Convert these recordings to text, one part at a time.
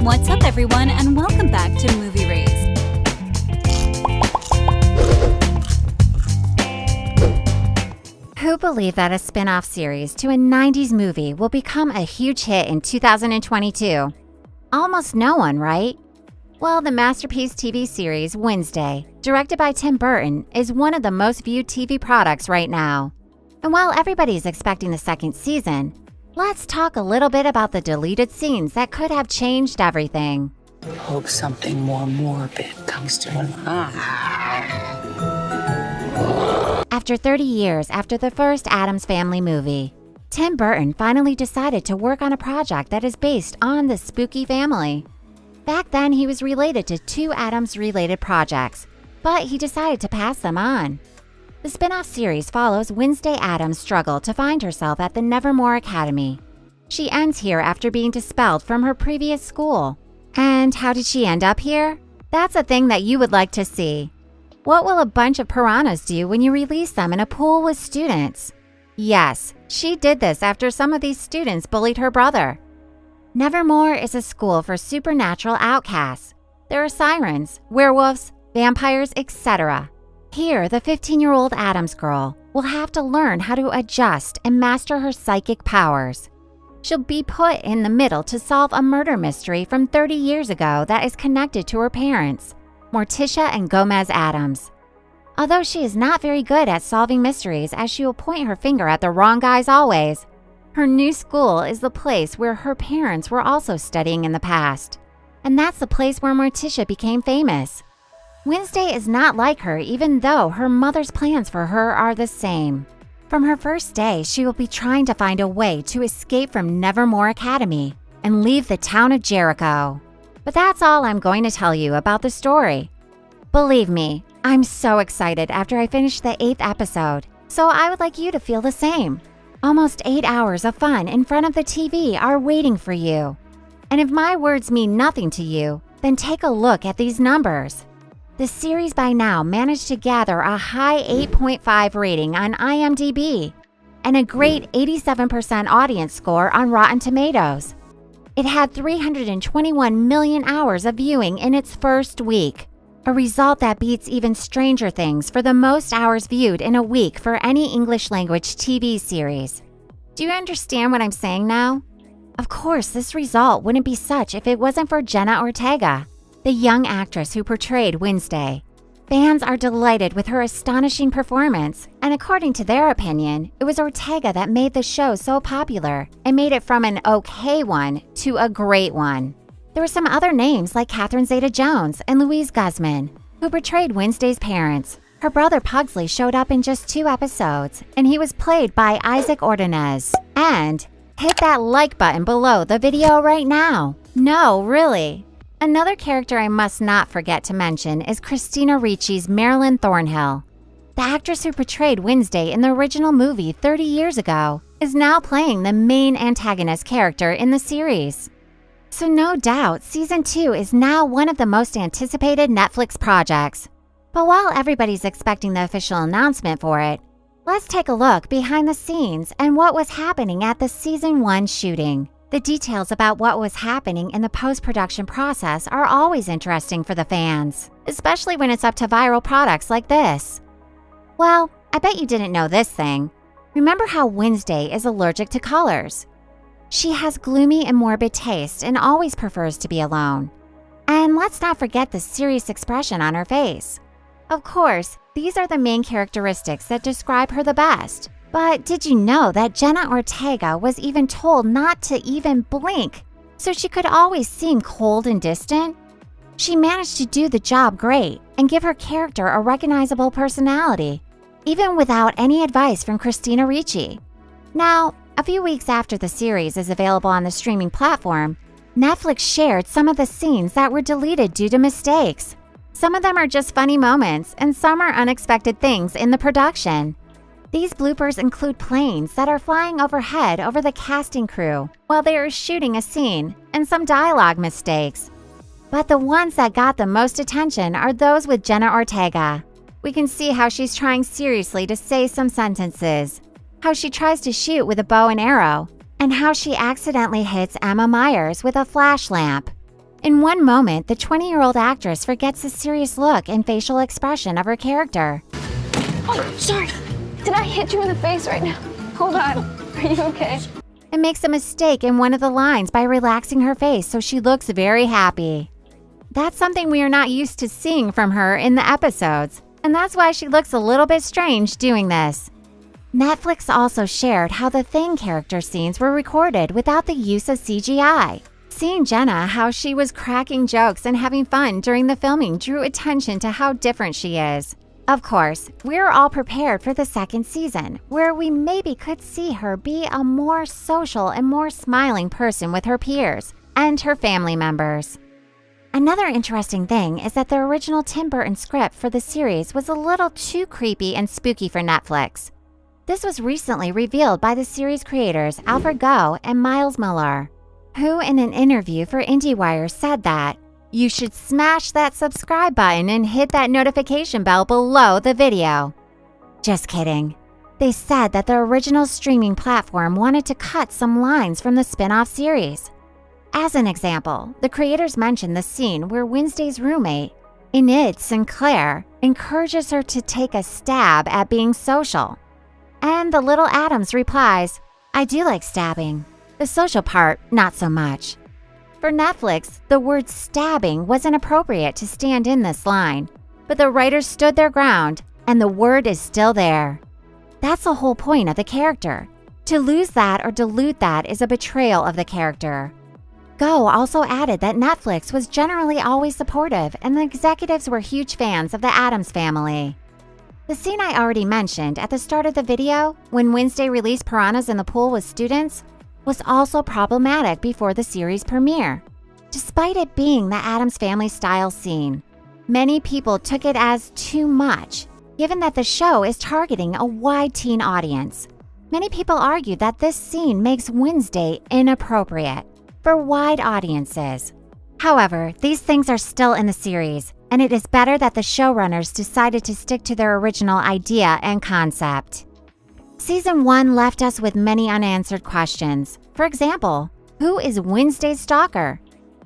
What's up, everyone, and welcome back to Movie Raised. Who believed that a spin-off series to a 90s movie will become a huge hit in 2022? Almost no one, right? Well, the masterpiece TV series Wednesday, directed by Tim Burton, is one of the most viewed TV products right now. And while everybody's expecting the second season, let's talk a little bit about the deleted scenes that could have changed everything. Hope something more morbid comes to an After 30 years after the first Addams Family movie, Tim Burton finally decided to work on a project that is based on the spooky family. Back then, he was related to two Addams-related projects, but he decided to pass them on. The spin-off series follows Wednesday Addams' struggle to find herself at the Nevermore Academy. She ends here after being expelled from her previous school. And how did she end up here? That's a thing that you would like to see. What will a bunch of piranhas do when you release them in a pool with students? Yes, she did this after some of these students bullied her brother. Nevermore is a school for supernatural outcasts. There are sirens, werewolves, vampires, etc. Here, the 15-year-old Addams girl will have to learn how to adjust and master her psychic powers. She'll be put in the middle to solve a murder mystery from 30 years ago that is connected to her parents, Morticia and Gomez Addams. Although she is not very good at solving mysteries, as she will point her finger at the wrong guys always, her new school is the place where her parents were also studying in the past. And that's the place where Morticia became famous. Wednesday is not like her, even though her mother's plans for her are the same. From her first day, she will be trying to find a way to escape from Nevermore Academy and leave the town of Jericho. But that's all I'm going to tell you about the story. Believe me, I'm so excited after I finished the 8th episode, so I would like you to feel the same. Almost 8 hours of fun in front of the TV are waiting for you. And if my words mean nothing to you, then take a look at these numbers. The series by now managed to gather a high 8.5 rating on IMDb and a great 87% audience score on Rotten Tomatoes. It had 321 million hours of viewing in its first week, a result that beats even Stranger Things for the most hours viewed in a week for any English-language TV series. Do you understand what I'm saying now? Of course, this result wouldn't be such if it wasn't for Jenna Ortega, the young actress who portrayed Wednesday. Fans are delighted with her astonishing performance, and according to their opinion, it was Ortega that made the show so popular and made it from an okay one to a great one. There were some other names like Catherine Zeta-Jones and Louise Guzman, who portrayed Wednesday's parents. Her brother Pugsley showed up in just 2 episodes, and he was played by Isaac Ordonez. And hit that like button below the video right now. No, really. Another character I must not forget to mention is Christina Ricci's Marilyn Thornhill. The actress who portrayed Wednesday in the original movie 30 years ago is now playing the main antagonist character in the series. So no doubt, Season 2 is now one of the most anticipated Netflix projects. But while everybody's expecting the official announcement for it, let's take a look behind the scenes and what was happening at the Season 1 shooting. The details about what was happening in the post-production process are always interesting for the fans, especially when it's up to viral products like this. Well, I bet you didn't know this thing. Remember how Wednesday is allergic to colors? She has gloomy and morbid taste and always prefers to be alone. And let's not forget the serious expression on her face. Of course, these are the main characteristics that describe her the best. But did you know that Jenna Ortega was even told not to even blink, so she could always seem cold and distant? She managed to do the job great and give her character a recognizable personality, even without any advice from Christina Ricci. Now, a few weeks after the series is available on the streaming platform, Netflix shared some of the scenes that were deleted due to mistakes. Some of them are just funny moments, and some are unexpected things in the production. These bloopers include planes that are flying overhead over the casting crew while they are shooting a scene, and some dialogue mistakes. But the ones that got the most attention are those with Jenna Ortega. We can see how she's trying seriously to say some sentences, how she tries to shoot with a bow and arrow, and how she accidentally hits Emma Myers with a flash lamp. In one moment, the 20-year-old actress forgets the serious look and facial expression of her character. Oh, sorry. Did I hit you in the face right now? Hold on. Are you okay? And makes a mistake in one of the lines by relaxing her face so she looks very happy. That's something we are not used to seeing from her in the episodes, and that's why she looks a little bit strange doing this. Netflix also shared how the Thing character scenes were recorded without the use of CGI. Seeing Jenna how she was cracking jokes and having fun during the filming drew attention to how different she is. Of course, we're all prepared for the second season, where we maybe could see her be a more social and more smiling person with her peers and her family members. Another interesting thing is that the original Tim Burton script for the series was a little too creepy and spooky for Netflix. This was recently revealed by the series creators Alfred Goh and Miles Millar, who in an interview for IndieWire said that you should smash that subscribe button and hit that notification bell below the video. Just kidding. They said that the original streaming platform wanted to cut some lines from the spin-off series. As an example, the creators mentioned the scene where Wednesday's roommate, Enid Sinclair, encourages her to take a stab at being social. And the little Addams replies, "I do like stabbing. The social part, not so much." For Netflix, the word stabbing wasn't appropriate to stand in this line, but the writers stood their ground, and the word is still there. That's the whole point of the character. To lose that or dilute that is a betrayal of the character. Goh also added that Netflix was generally always supportive and the executives were huge fans of the Addams family. The scene I already mentioned at the start of the video, when Wednesday released piranhas in the pool with students, was also problematic before the series premiere. Despite it being the Addams Family style scene, many people took it as too much, given that the show is targeting a wide teen audience. Many people argue that this scene makes Wednesday inappropriate for wide audiences. However, these things are still in the series, and it is better that the showrunners decided to stick to their original idea and concept. Season 1 left us with many unanswered questions. For example, who is Wednesday's stalker?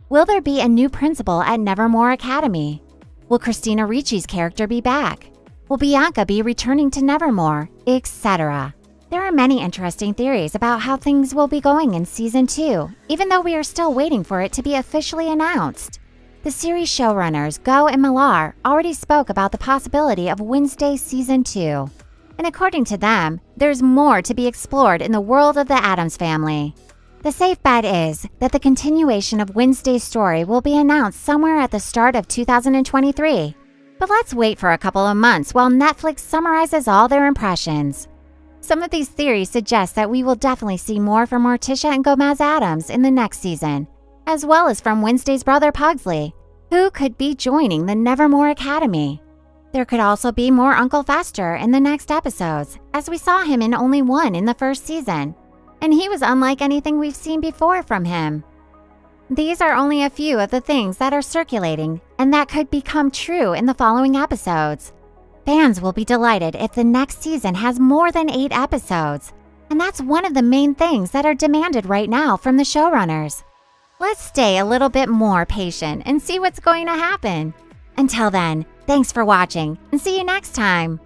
Will there be a new principal at Nevermore Academy? Will Christina Ricci's character be back? Will Bianca be returning to Nevermore? Etc. There are many interesting theories about how things will be going in Season 2, even though we are still waiting for it to be officially announced. The series showrunners, Goh and Millar, already spoke about the possibility of Wednesday Season 2. And according to them, there's more to be explored in the world of the Addams family. The safe bet is that the continuation of Wednesday's story will be announced somewhere at the start of 2023. But let's wait for a couple of months while Netflix summarizes all their impressions. Some of these theories suggest that we will definitely see more from Morticia and Gomez Addams in the next season, as well as from Wednesday's brother Pugsley, who could be joining the Nevermore Academy. There could also be more Uncle Fester in the next episodes, as we saw him in only one in the first season, and he was unlike anything we've seen before from him. These are only a few of the things that are circulating and that could become true in the following episodes. Fans will be delighted if the next season has more than 8 episodes, and that's one of the main things that are demanded right now from the showrunners. Let's stay a little bit more patient and see what's going to happen. Until then, thanks for watching and see you next time.